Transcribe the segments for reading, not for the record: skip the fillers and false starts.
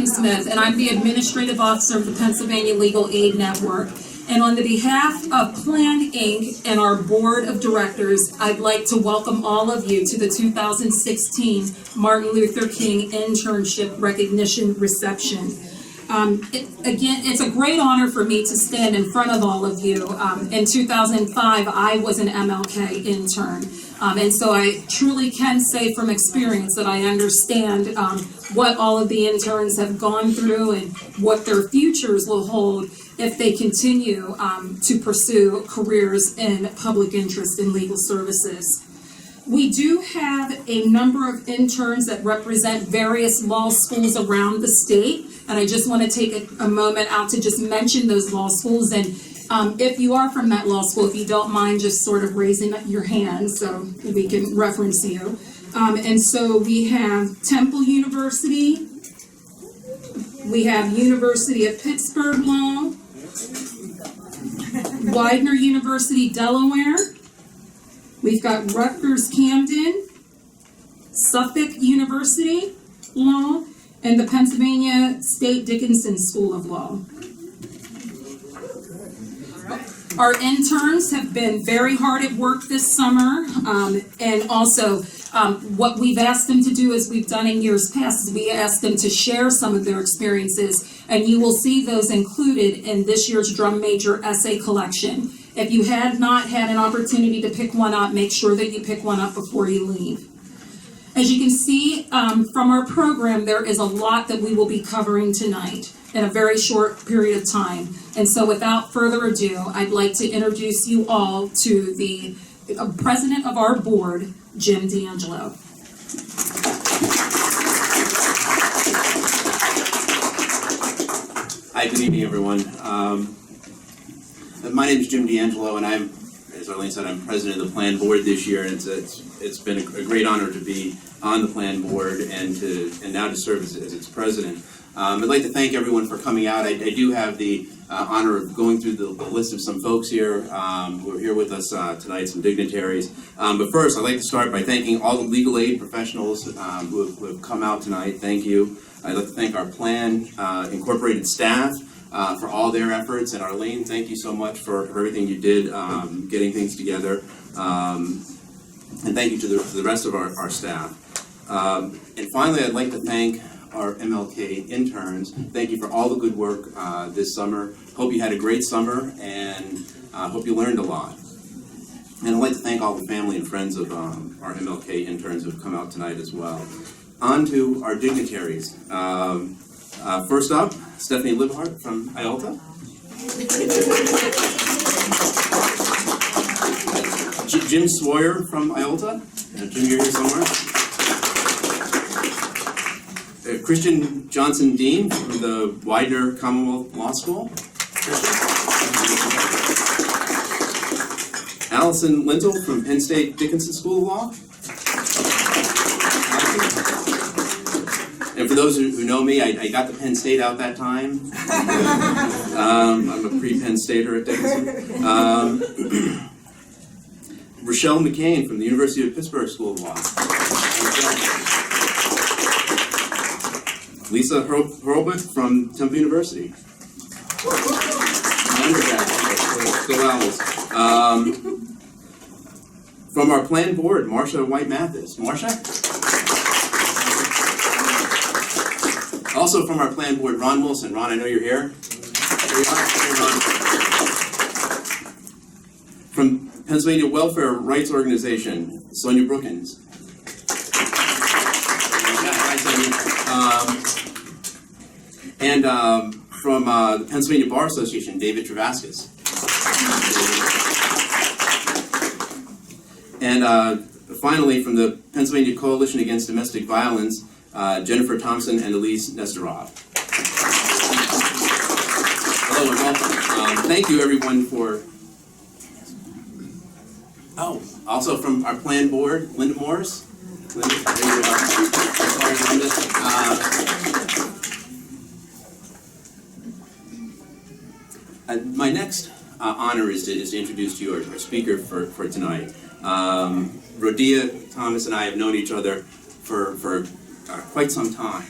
Smith, and I'm the Administrative Officer of the Pennsylvania Legal Aid Network. And on the behalf of Plan Inc. and our Board of Directors, I'd like to welcome all of you to the 2016 Martin Luther King Internship Recognition Reception. It's a great honor for me to stand in front of all of you. In 2005, I was an MLK intern. And so I truly can say from experience that I understand what all of the interns have gone through and what their futures will hold if they continue to pursue careers in public interest in legal services. We do have a number of interns that represent various law schools around the state, and I just want to take a moment out to just mention those law schools. And if you are from that law school, if you don't mind just sort of raising your hand so we can reference you. And so we have Temple University, we have University of Pittsburgh Law, Widener University, Delaware, we've got Rutgers Camden, Suffolk University Law, and the Pennsylvania State Dickinson School of Law. Our interns have been very hard at work this summer, and also what we've asked them to do, as we've done in years past, is we asked them to share some of their experiences, and you will see those included in this year's Drum Major essay collection. If you have not had an opportunity to pick one up, make sure that you pick one up before you leave. As you can see from our program, there is a lot that we will be covering tonight in a very short period of time. And so without further ado, I'd like to introduce you all to the president of our board, Jim DeAngelo. Hi, good evening, everyone. My name is Jim DeAngelo, and I'm, as Arlene said, I'm president of the Plan Board this year, and it's been a great honor to be on the Plan Board and now to serve as its president. I'd like to thank everyone for coming out. I do have the honor of going through the list of some folks here who are here with us tonight, some dignitaries. But first, I'd like to start by thanking all the legal aid professionals who have come out tonight. Thank you. I'd like to thank our Plan Incorporated staff for all their efforts. And Arlene, thank you so much for everything you did getting things together. And thank you to the rest of our staff. And finally, I'd like to thank our MLK interns. Thank you for all the good work this summer. Hope you had a great summer, and hope you learned a lot. And I'd like to thank all the family and friends of our MLK interns who have come out tonight as well. On to our dignitaries. First up, Stephanie Libhart from IALTA. Jim Sawyer from IALTA. Jim, you're here somewhere. Christian Johnson Dean from the Widener Commonwealth Law School. Allison Lintel from Penn State Dickinson School of Law. And for those who know me, I got the Penn State out that time. I'm a pre-Penn Stater at Dickinson. Rochelle McCain from the University of Pittsburgh School of Law. Lisa Hurlbut from Temple University. From our Plan Board, Marcia White Mathis. Marcia? Also from our Plan Board, Ron Wilson. Ron, I know you're here. Here you are. Hey, Ron. From Pennsylvania Welfare Rights Organization, Sonia Brookins. And from the Pennsylvania Bar Association, David Travaskis. And finally, from the Pennsylvania Coalition Against Domestic Violence, Jennifer Thompson and Elise Nesterov. Hello and welcome. Thank you, everyone, for... Oh, also from our Plan Board, Linda Morris. Linda, there you are. Sorry, Linda. My next honor is to introduce to you our speaker for tonight. Rhodia Thomas and I have known each other for quite some time.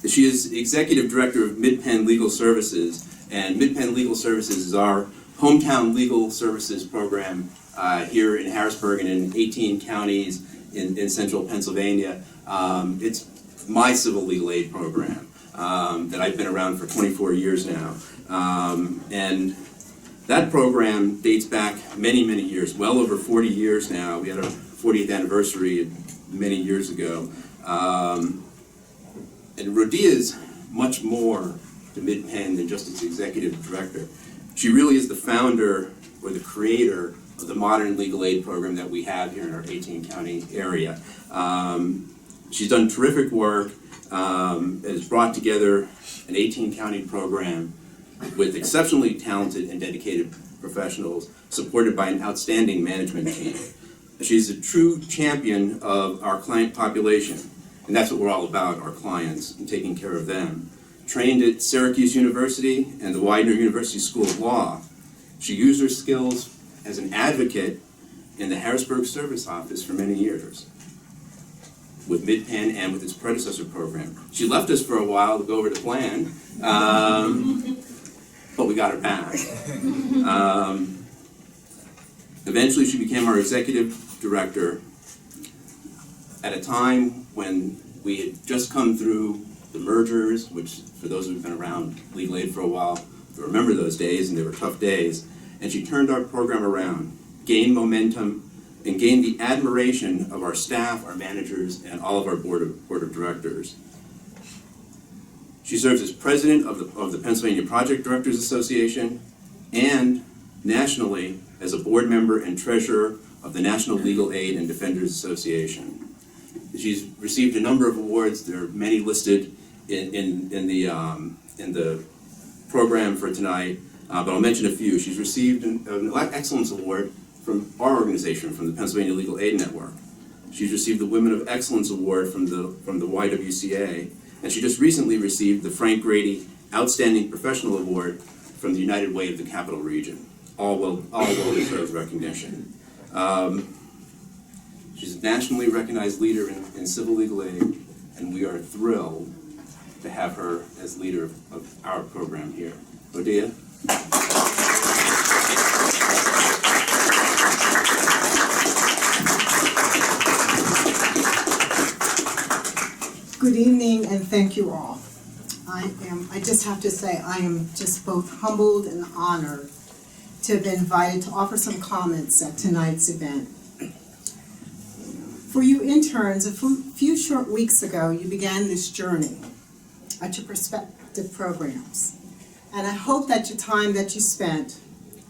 She is Executive Director of MidPenn Legal Services, and MidPenn Legal Services is our hometown legal services program here in Harrisburg and in 18 counties in central Pennsylvania. It's my civil legal aid program that I've been around for 24 years now. And that program dates back many, many years, well over 40 years now. We had our 40th anniversary many years ago. And Rhodia is much more to MidPenn than just its executive director. She really is the founder or the creator of the modern legal aid program that we have here in our 18-county area. She's done terrific work, has brought together an 18-county program with exceptionally talented and dedicated professionals, supported by an outstanding management team. She's a true champion of our client population, and that's what we're all about, our clients, and taking care of them. Trained at Syracuse University and the Widener University School of Law, she used her skills as an advocate in the Harrisburg Service Office for many years with MidPenn and with its predecessor program. She left us for a while to go over to Plan, but we got her back. Eventually she became our executive director at a time when we had just come through the mergers, which for those who've been around legal aid for a while, remember those days, and they were tough days. And she turned our program around, gained momentum, and gained the admiration of our staff, our managers, and all of our board of directors. She serves as president of the Pennsylvania Project Directors Association and nationally as a board member and treasurer of the National Legal Aid and Defenders Association. She's received a number of awards. There are many listed in the program for tonight, but I'll mention a few. She's received an Excellence Award from our organization, from the Pennsylvania Legal Aid Network. She's received the Women of Excellence Award from the YWCA, and she just recently received the Frank Grady Outstanding Professional Award from the United Way of the Capital Region. All well-deserved recognition. She's a nationally recognized leader in civil legal aid, and we are thrilled to have her as leader of our program here. Rhodia. Good evening, and thank you all. I just have to say, I am just both humbled and honored to have been invited to offer some comments at tonight's event. For you interns, a few short weeks ago, you began this journey at your prospective programs. And I hope that your time that you spent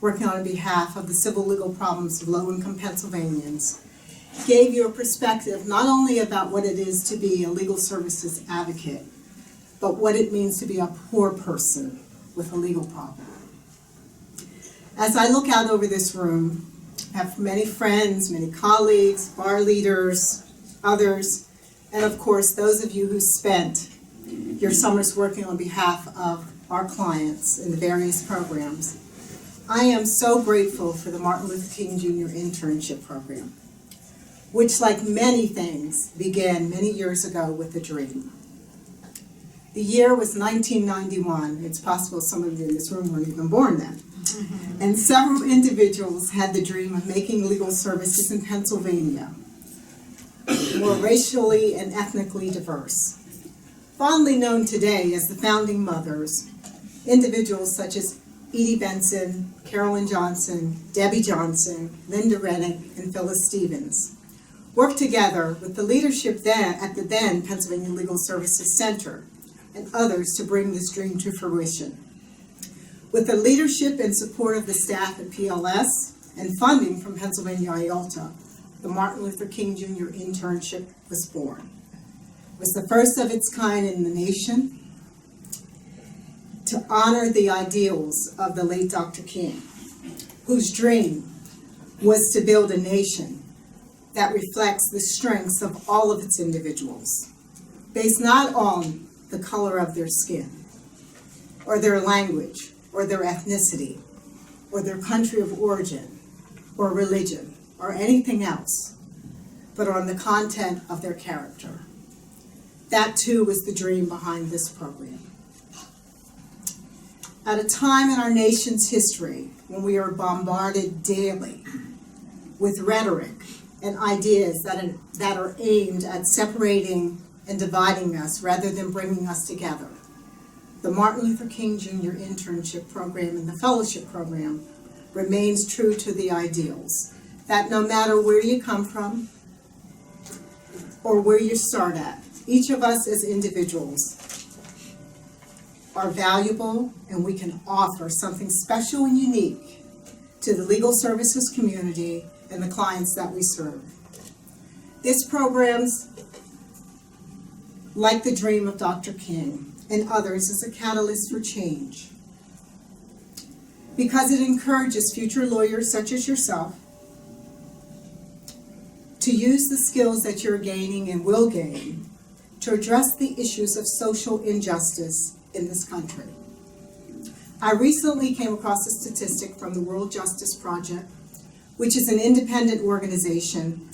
working on behalf of the civil legal problems of low-income Pennsylvanians gave you a perspective not only about what it is to be a legal services advocate, but what it means to be a poor person with a legal problem. As I look out over this room, I have many friends, many colleagues, bar leaders, others, and of course those of you who spent your summers working on behalf of our clients in the various programs. I am so grateful for the Martin Luther King Jr. Internship program, which, like many things, began many years ago with a dream. The year was 1991. It's possible some of you in this room weren't even born then. And several individuals had the dream of making legal services in Pennsylvania more racially and ethnically diverse. Fondly known today as the founding mothers, individuals such as Edie Benson, Carolyn Johnson, Debbie Johnson, Linda Rennick, and Phyllis Stevens worked together with the leadership then at the then Pennsylvania Legal Services Center and others to bring this dream to fruition. With the leadership and support of the staff at PLS and funding from Pennsylvania IOLTA, the Martin Luther King Jr. Internship was born. It was the first of its kind in the nation to honor the ideals of the late Dr. King, whose dream was to build a nation that reflects the strengths of all of its individuals, based not on the color of their skin, or their language, or their ethnicity, or their country of origin, or religion, or anything else, but on the content of their character. That too was the dream behind this program. At a time in our nation's history when we are bombarded daily with rhetoric and ideas that are aimed at separating and dividing us rather than bringing us together, the Martin Luther King Jr. Internship program and the fellowship program remains true to the ideals that no matter where you come from or where you start at, each of us as individuals are valuable and we can offer something special and unique to the legal services community and the clients that we serve. This program's like the dream of Dr. King and others is a catalyst for change because it encourages future lawyers such as yourself to use the skills that you're gaining and will gain to address the issues of social injustice in this country. I recently came across a statistic from the World Justice Project, which is an independent organization,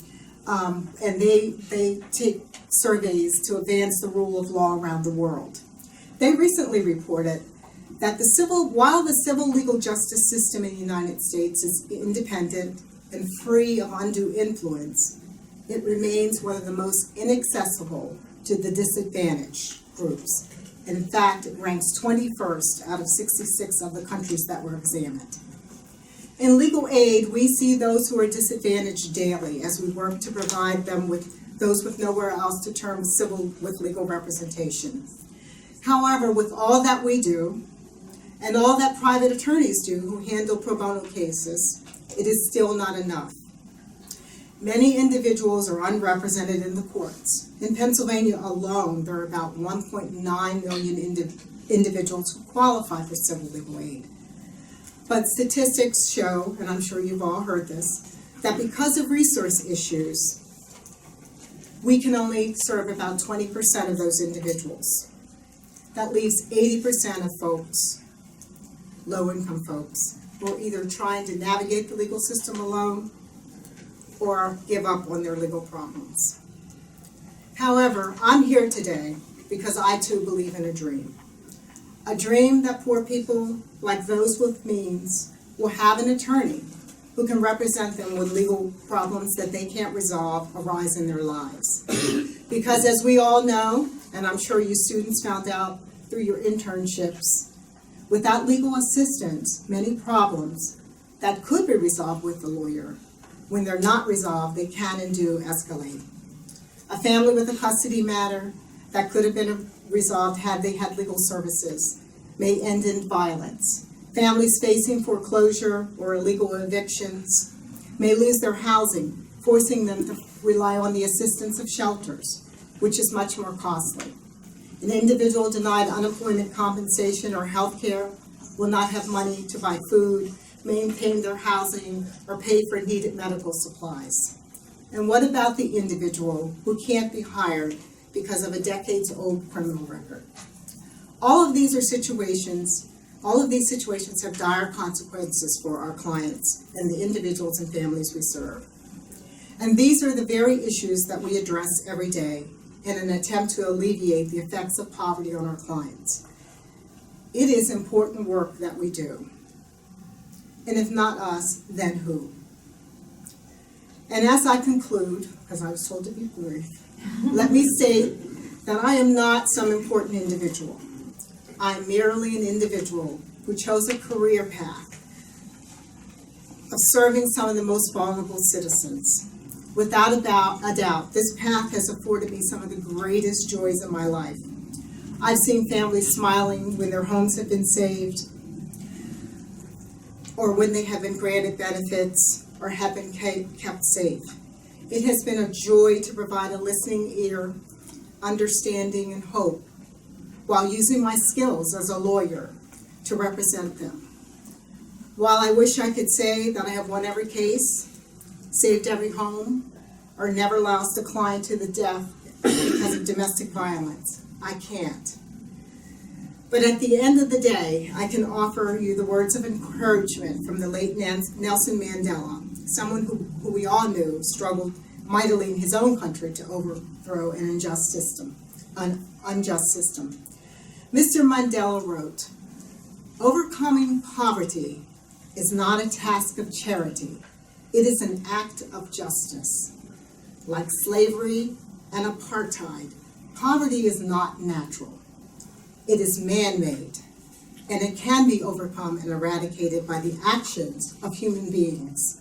and they take surveys to advance the rule of law around the world. They recently reported that while the civil legal justice system in the United States is independent and free of undue influence, it remains one of the most inaccessible to the disadvantaged groups. In fact, it ranks 21st out of 66 of the countries that were examined. In legal aid, we see those who are disadvantaged daily as we work to provide them with those with nowhere else to turn with legal representation. However, with all that we do, and all that private attorneys do who handle pro bono cases, it is still not enough. Many individuals are unrepresented in the courts. In Pennsylvania alone, there are about 1.9 million individuals who qualify for civil legal aid. But statistics show, and I'm sure you've all heard this, that because of resource issues, we can only serve about 20% of those individuals. That leaves 80% of folks, low-income folks, who are either trying to navigate the legal system alone or give up on their legal problems. However, I'm here today because I too believe in a dream that poor people like those with means will have an attorney who can represent them when legal problems that they can't resolve arise in their lives. Because as we all know, and I'm sure you students found out through your internships, without legal assistance, many problems that could be resolved with the lawyer, when they're not resolved, they can and do escalate. A family with a custody matter that could have been resolved had they had legal services may end in violence. Families facing foreclosure or illegal evictions may lose their housing, forcing them to rely on the assistance of shelters, which is much more costly. An individual denied unemployment compensation or health care will not have money to buy food, maintain their housing, or pay for needed medical supplies. And what about the individual who can't be hired because of a decades-old criminal record? All of these situations have dire consequences for our clients and the individuals and families we serve. And these are the very issues that we address every day in an attempt to alleviate the effects of poverty on our clients. It is important work that we do. And if not us, then who? And as I conclude, because I was told to be brief, let me state that I am not some important individual. I am merely an individual who chose a career path of serving some of the most vulnerable citizens. Without a doubt, this path has afforded me some of the greatest joys in my life. I've seen families smiling when their homes have been saved, or when they have been granted benefits, or have been kept safe. It has been a joy to provide a listening ear, understanding, and hope, while using my skills as a lawyer to represent them. While I wish I could say that I have won every case, saved every home, or never lost a client to the death because of domestic violence, I can't. But at the end of the day, I can offer you the words of encouragement from the late Nelson Mandela, someone who we all knew struggled mightily in his own country to overthrow an unjust system unjust system. Mr. Mandela wrote, "Overcoming poverty is not a task of charity. It is an act of justice." Like slavery and apartheid, poverty is not natural. It is man-made, and it can be overcome and eradicated by the actions of human beings.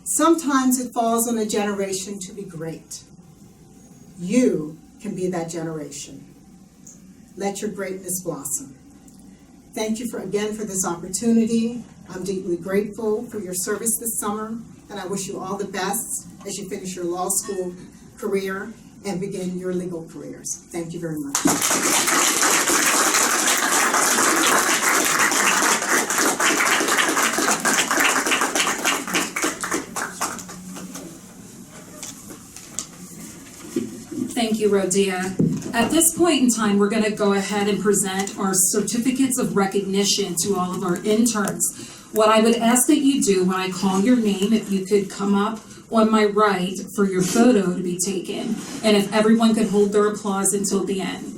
Sometimes it falls on a generation to be great. You can be that generation. Let your greatness blossom. Thank you again for this opportunity. I'm deeply grateful for your service this summer, and I wish you all the best as you finish your law school career and begin your legal careers. Thank you very much. Thank you, Rhodia. At this point in time, we're going to go ahead and present our certificates of recognition to all of our interns. What I would ask that you do when I call your name, if you could come up on my right for your photo to be taken, and if everyone could hold their applause until the end.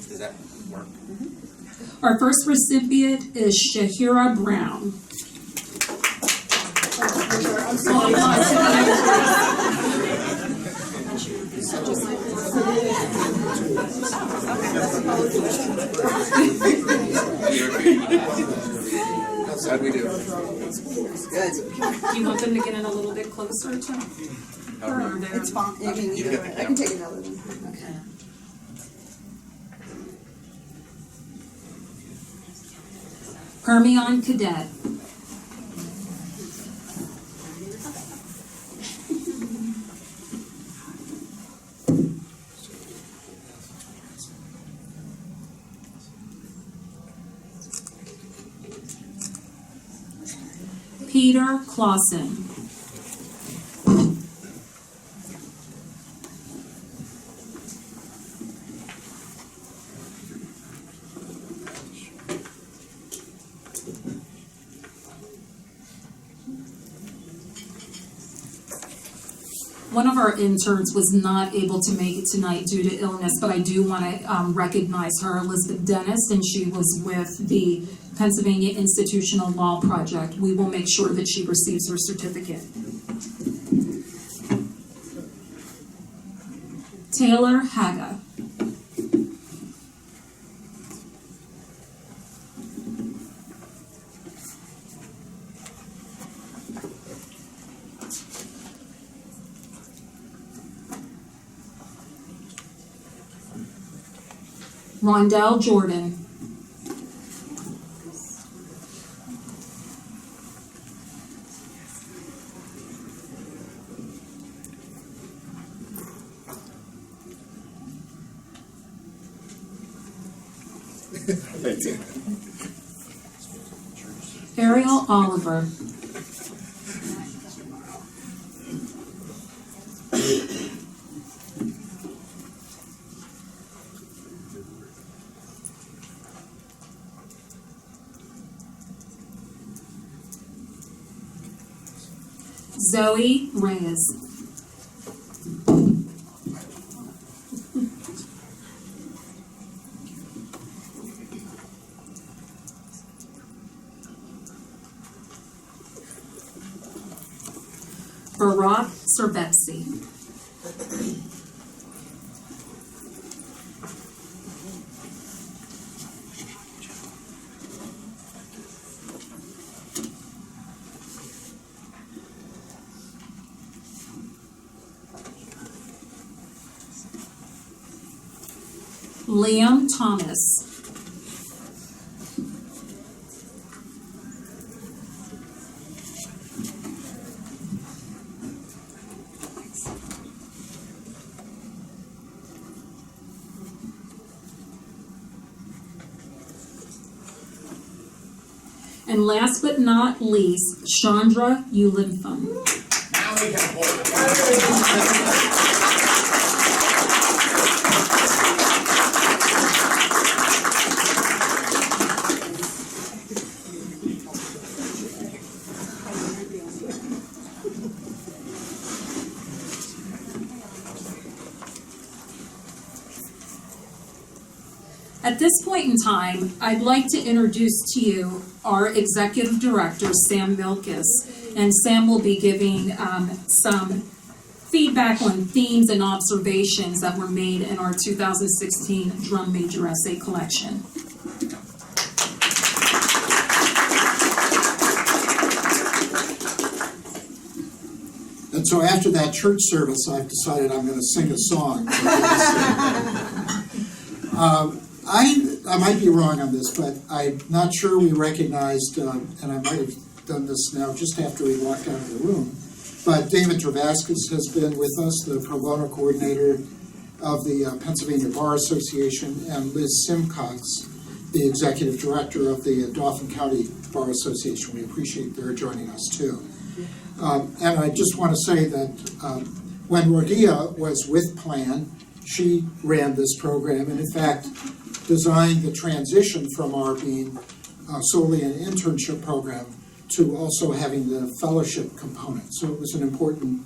Does that work? Our first recipient is Shahira Brown. How'd we do? Good. Do you want them to get in a little bit closer to her? It's fine. I can take another one. Okay. Hermione Cadet. Peter Clausen. One of our interns was not able to make it tonight due to illness, but I do want to recognize her, Elizabeth Dennis, and she was with the Pennsylvania Institutional Law Project. We will make sure that she receives her certificate. Taylor Haga. Rondell Jordan. Ariel Oliver. Zoe Reyes. Barack Serbetsy. Liam Thomas. And last but not least, Chandra Ulintham. At this point in time, I'd like to introduce to you our Executive Director, Sam Milkus. And Sam will be giving some feedback on themes and observations that were made in our 2016 Drum Major Essay Collection. And so after that church service, I've decided I'm going to sing a song. I might be wrong on this, but I'm not sure we recognized, and I might have done this now just after we walked out of the room, but David Travascus has been with us, the pro bono coordinator of the Pennsylvania Bar Association, and Liz Simcox, the executive director of the Dauphin County Bar Association. We appreciate their joining us too. And I just want to say that when Rhodia was with Plan, she ran this program, and in fact designed the transition from our being solely an internship program to also having the fellowship component. So it was an important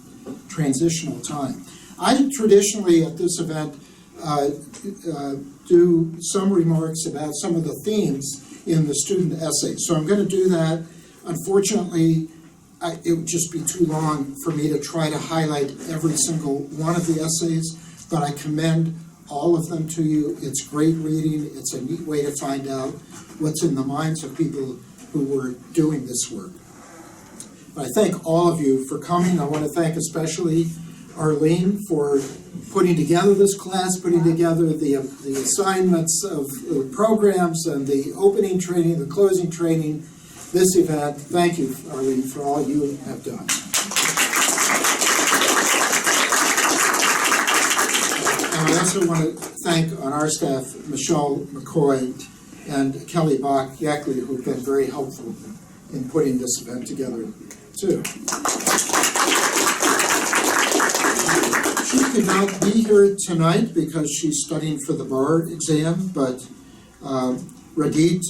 transitional time. I traditionally at this event do some remarks about some of the themes in the student essay. So I'm going to do that. Unfortunately, it would just be too long for me to try to highlight every single one of the essays, but I commend all of them to you. It's great reading. It's a neat way to find out what's in the minds of people who were doing this work. But I thank all of you for coming. I want to thank especially Arlene for putting together this class, putting together the assignments of the programs and the opening training, the closing training, this event. Thank you, Arlene, for all you have done. And I also want to thank on our staff Michelle McCoy and Kelly Bach-Yackley, who have been very helpful in putting this event together too. She could not be here tonight because she's studying for the bar exam, but Rhodia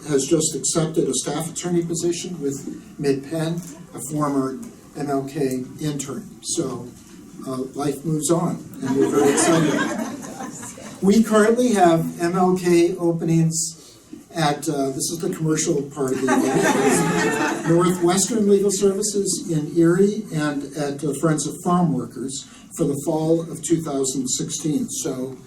has just accepted a staff attorney position with MidPenn, a former MLK intern. So life moves on, and we're very excited. We currently have MLK openings at, this is the commercial part of the event, Northwestern Legal Services in Erie and at Friends of Farm Workers for the fall of 2016. So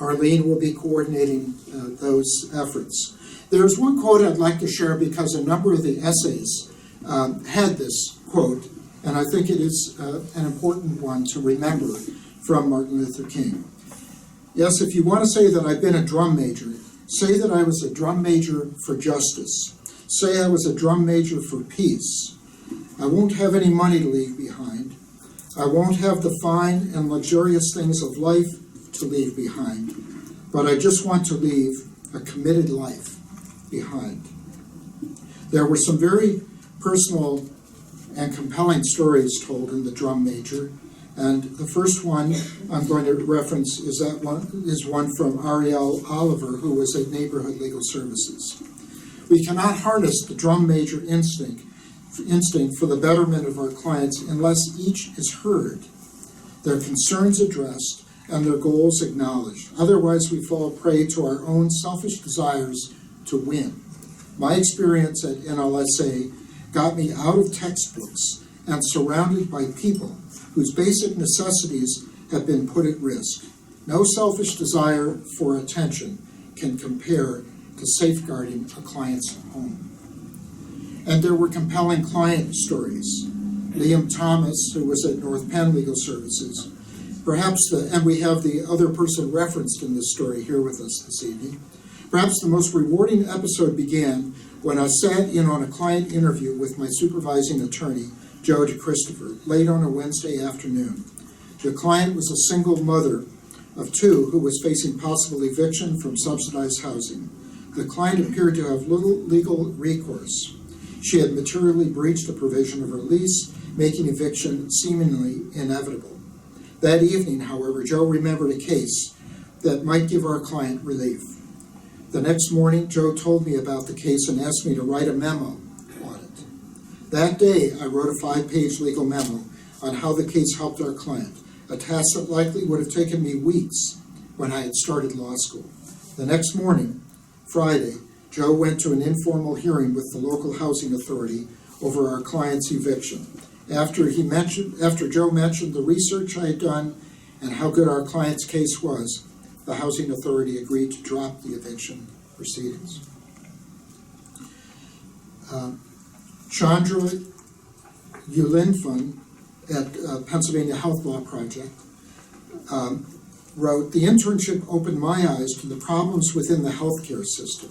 Arlene will be coordinating those efforts. There's one quote I'd like to share because a number of the essays had this quote, and I think it is an important one to remember from Martin Luther King. Yes, if you want to say that I've been a drum major, say that I was a drum major for justice. Say I was a drum major for peace. I won't have any money to leave behind. I won't have the fine and luxurious things of life to leave behind, but I just want to leave a committed life behind. There were some very personal and compelling stories told in the Drum Major, and the first one I'm going to reference is one from Ariel Oliver, who was at Neighborhood Legal Services. We cannot harness the drum major instinct for the betterment of our clients unless each is heard, their concerns addressed, and their goals acknowledged. Otherwise, we fall prey to our own selfish desires to win. My experience at NLSA got me out of textbooks and surrounded by people whose basic necessities have been put at risk. No selfish desire for attention can compare to safeguarding a client's home. And there were compelling client stories. Liam Thomas, who was at North Penn Legal Services, and we have the other person referenced in this story here with us this evening. Perhaps the most rewarding episode began when I sat in on a client interview with my supervising attorney, Joe DeChristopher, late on a Wednesday afternoon. The client was a single mother of two who was facing possible eviction from subsidized housing. The client appeared to have little legal recourse. She had materially breached a provision of her lease making eviction seemingly inevitable. That evening, however, Joe remembered a case that might give our client relief. The next morning, Joe told me about the case and asked me to write a memo on it. That day, I wrote a 5-page legal memo on how the case helped our client, a task that likely would have taken me weeks when I had started law school. The next morning, Friday, Joe went to an informal hearing with the local housing authority over our client's eviction. After Joe mentioned the research I had done and how good our client's case was, the housing authority agreed to drop the eviction proceedings. Chandra Ulinfun at Pennsylvania Health Law Project wrote, "The internship opened my eyes to the problems within the healthcare system.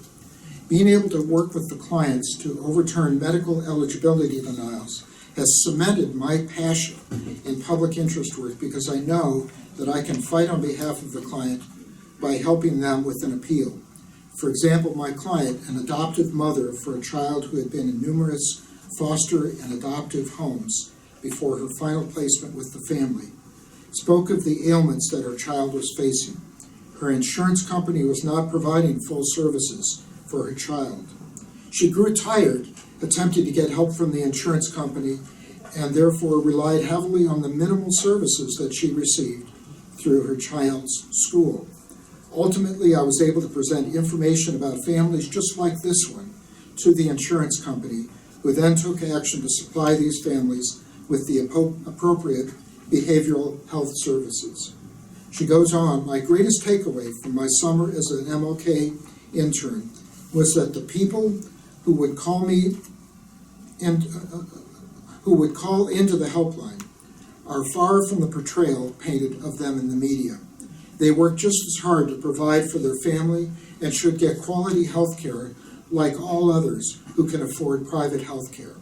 Being able to work with the clients to overturn medical eligibility denials has cemented my passion in public interest work because I know that I can fight on behalf of the client by helping them with an appeal. For example, my client, an adoptive mother for a child who had been in numerous foster and adoptive homes before her final placement with the family, spoke of the ailments that her child was facing. Her insurance company was not providing full services for her child. She grew tired attempting to get help from the insurance company and therefore relied heavily on the minimal services that she received through her child's school. Ultimately, I was able to present information about families just like this one to the insurance company, who then took action to supply these families with the appropriate behavioral health services." She goes on, "My greatest takeaway from my summer as an MLK intern was that the people who would call into the helpline are far from the portrayal painted of them in the media. They work just as hard to provide for their family and should get quality health care like all others who can afford private health care.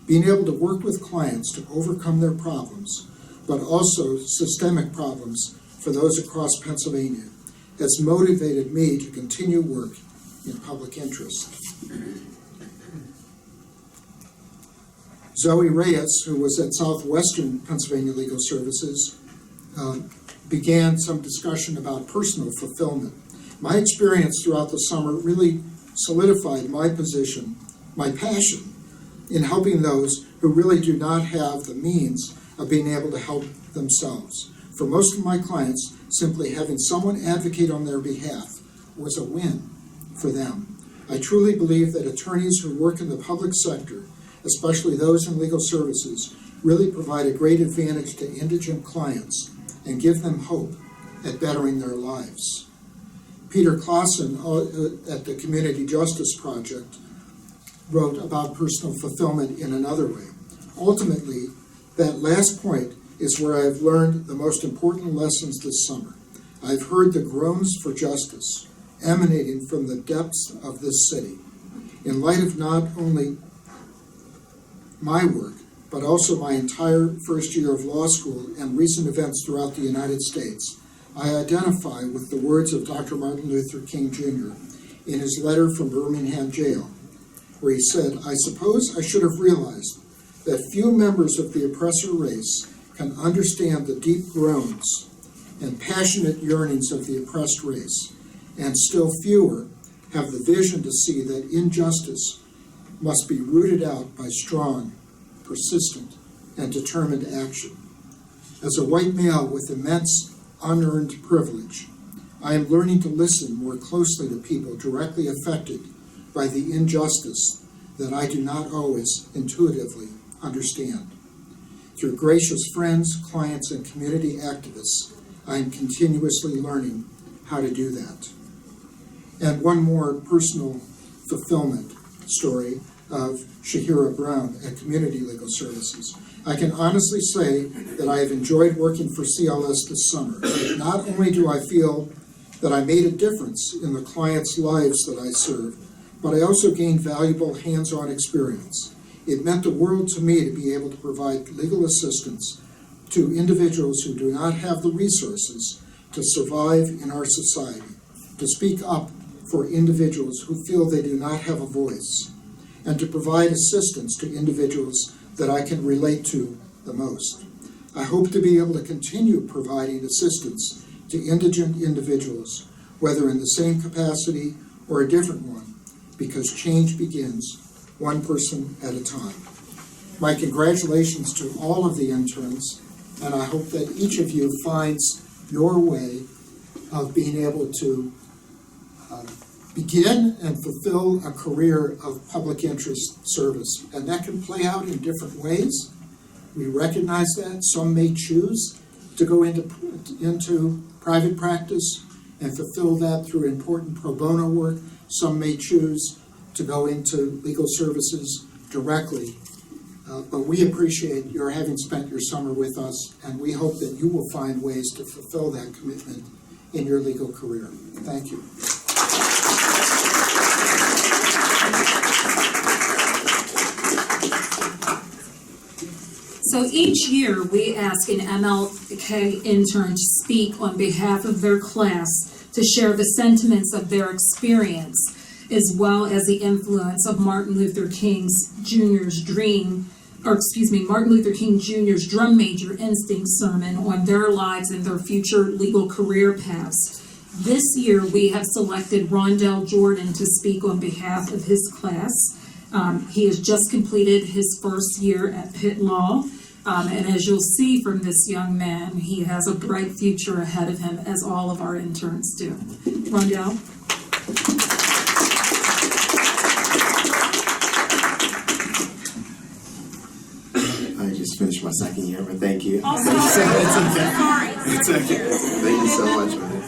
Being able to work with clients to overcome their problems, but also systemic problems for those across Pennsylvania, has motivated me to continue work in public interest." Zoe Reyes, who was at Southwestern Pennsylvania Legal Services, began some discussion about personal fulfillment. My experience throughout the summer really solidified my position, my passion, in helping those who really do not have the means of being able to help themselves. For most of my clients, simply having someone advocate on their behalf was a win for them. I truly believe that attorneys who work in the public sector, especially those in legal services, really provide a great advantage to indigent clients and give them hope at bettering their lives. Peter Clausen at the Community Justice Project wrote about personal fulfillment in another way. "Ultimately, that last point is where I've learned the most important lessons this summer. I've heard the groans for justice emanating from the depths of this city. In light of not only my work, but also my entire first year of law school and recent events throughout the United States, I identify with the words of Dr. Martin Luther King Jr. in his letter from Birmingham jail, where he said, 'I suppose I should have realized that few members of the oppressor race can understand the deep groans and passionate yearnings of the oppressed race, and still fewer have the vision to see that injustice must be rooted out by strong, persistent, and determined action. As a white male with immense unearned privilege, I am learning to listen more closely to people directly affected by the injustice that I do not always intuitively understand. Through gracious friends, clients, and community activists, I am continuously learning how to do that." And one more personal fulfillment story of Shahira Brown at Community Legal Services. "I can honestly say that I have enjoyed working for CLS this summer. Not only do I feel that I made a difference in the clients' lives that I serve, but I also gained valuable hands-on experience. It meant the world to me to be able to provide legal assistance to individuals who do not have the resources to survive in our society, to speak up for individuals who feel they do not have a voice, and to provide assistance to individuals that I can relate to the most. I hope to be able to continue providing assistance to indigent individuals, whether in the same capacity or a different one, because change begins one person at a time. My congratulations to all of the interns, and I hope that each of you finds your way of being able to begin and fulfill a career of public interest service. And that can play out in different ways. We recognize that. Some may choose to go into private practice and fulfill that through important pro bono work. Some may choose to go into legal services directly. But we appreciate your having spent your summer with us, and we hope that you will find ways to fulfill that commitment in your legal career. Thank you. So each year, we ask an MLK intern to speak on behalf of their class to share the sentiments of their experience, as well as the influence of Martin Luther King Jr.'s drum major instinct sermon on their lives and their future legal career paths. This year, we have selected Rondell Jordan to speak on behalf of his class. He has just completed his first year at Pitt Law. And as you'll see from this young man, he has a bright future ahead of him, as all of our interns do. Rondell? I just finished my second year, but thank you. Also, sorry. It's okay. Thank you so much, man.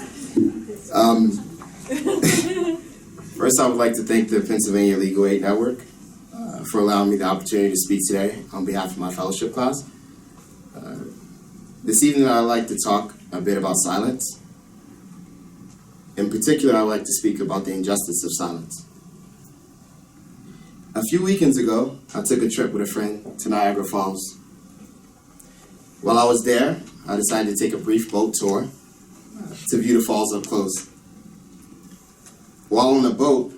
First, I would like to thank the Pennsylvania Legal Aid Network for allowing me the opportunity to speak today on behalf of my fellowship class. This evening, I'd like to talk a bit about silence. In particular, I'd like to speak about the injustice of silence. A few weekends ago, I took a trip with a friend to Niagara Falls. While I was there, I decided to take a brief boat tour to view the falls up close. While on the boat,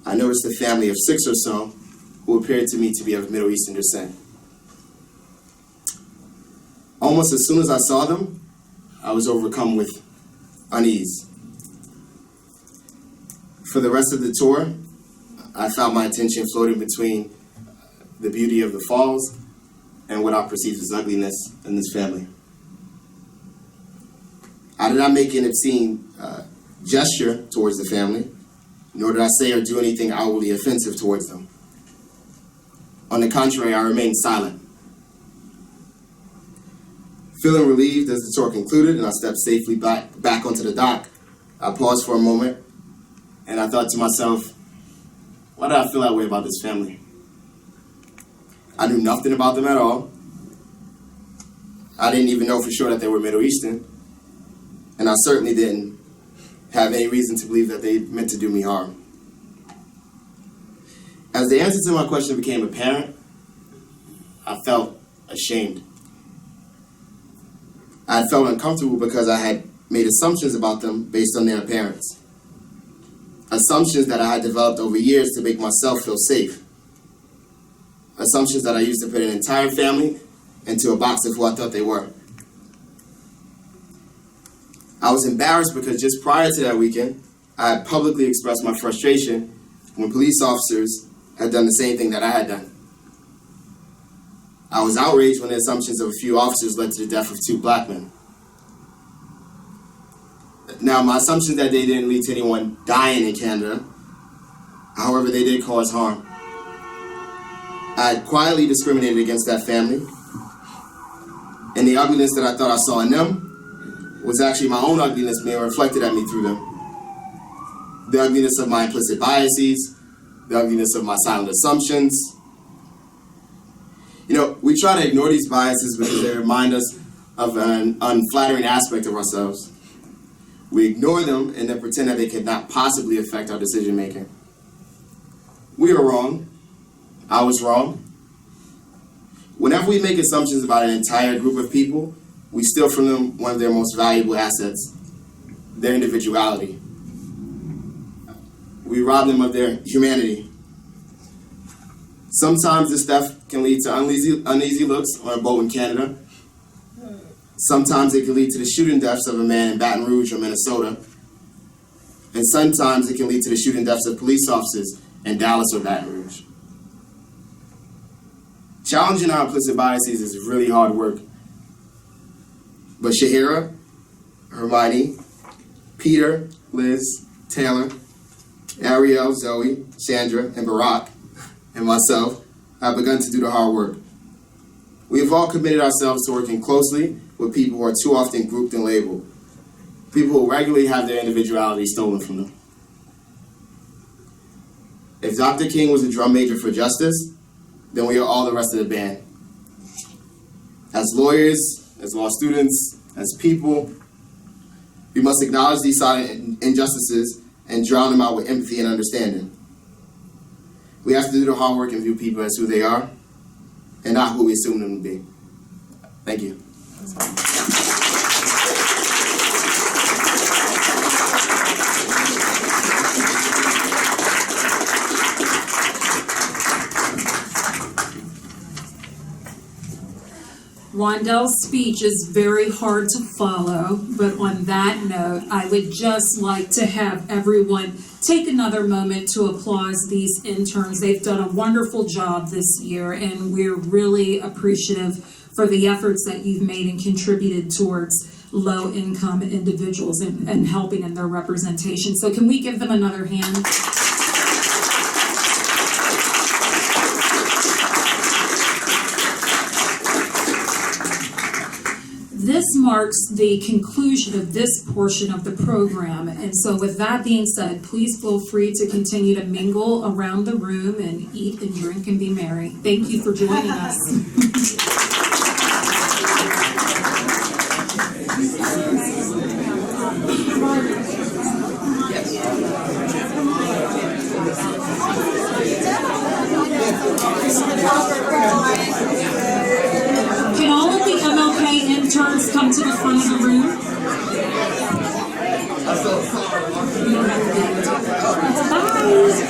I noticed a family of 6 or so who appeared to me to be of Middle Eastern descent. Almost as soon as I saw them, I was overcome with unease. For the rest of the tour, I found my attention floating between the beauty of the falls and what I perceived as ugliness in this family. I did not make an obscene gesture towards the family, nor did I say or do anything outwardly offensive towards them. On the contrary, I remained silent. Feeling relieved as the tour concluded and I stepped safely back onto the dock, I paused for a moment and I thought to myself, why did I feel that way about this family? I knew nothing about them at all. I didn't even know for sure that they were Middle Eastern, and I certainly didn't have any reason to believe that they meant to do me harm. As the answer to my question became apparent, I felt ashamed. I felt uncomfortable because I had made assumptions about them based on their appearance. Assumptions that I had developed over years to make myself feel safe. Assumptions that I used to put an entire family into a box of who I thought they were. I was embarrassed because just prior to that weekend, I had publicly expressed my frustration when police officers had done the same thing that I had done. I was outraged when the assumptions of a few officers led to the death of 2 black men. Now, my assumption that they didn't lead to anyone dying in Canada, however, they did cause harm. I had quietly discriminated against that family, and the ugliness that I thought I saw in them was actually my own ugliness being reflected at me through them. The ugliness of my implicit biases, the ugliness of my silent assumptions. You know, we try to ignore these biases because they remind us of an unflattering aspect of ourselves. We ignore them and then pretend that they could not possibly affect our decision making. We are wrong. I was wrong. Whenever we make assumptions about an entire group of people, we steal from them one of their most valuable assets, their individuality. We rob them of their humanity. Sometimes this theft can lead to uneasy looks on a boat in Canada. Sometimes it can lead to the shooting deaths of a man in Baton Rouge or Minnesota. And sometimes it can lead to the shooting deaths of police officers in Dallas or Baton Rouge. Challenging our implicit biases is really hard work. But Shahira, Hermione, Peter, Liz, Taylor, Ariel, Zoe, Chandra, and Barack, and myself have begun to do the hard work. We have all committed ourselves to working closely with people who are too often grouped and labeled, people who regularly have their individuality stolen from them. If Dr. King was a drum major for justice, then we are all the rest of the band. As lawyers, as law students, as people, we must acknowledge these silent injustices and drown them out with empathy and understanding. We have to do the hard work and view people as who they are and not who we assume them to be. Thank you. Rondell's speech is very hard to follow, but on that note, I would just like to have everyone take another moment to applaud these interns. They've done a wonderful job this year, and we're really appreciative for the efforts that you've made and contributed towards low-income individuals and helping in their representation. So can we give them another hand? This marks the conclusion of this portion of the program, and so with that being said, please feel free to continue to mingle around the room and eat and drink and be merry. Thank you for joining us.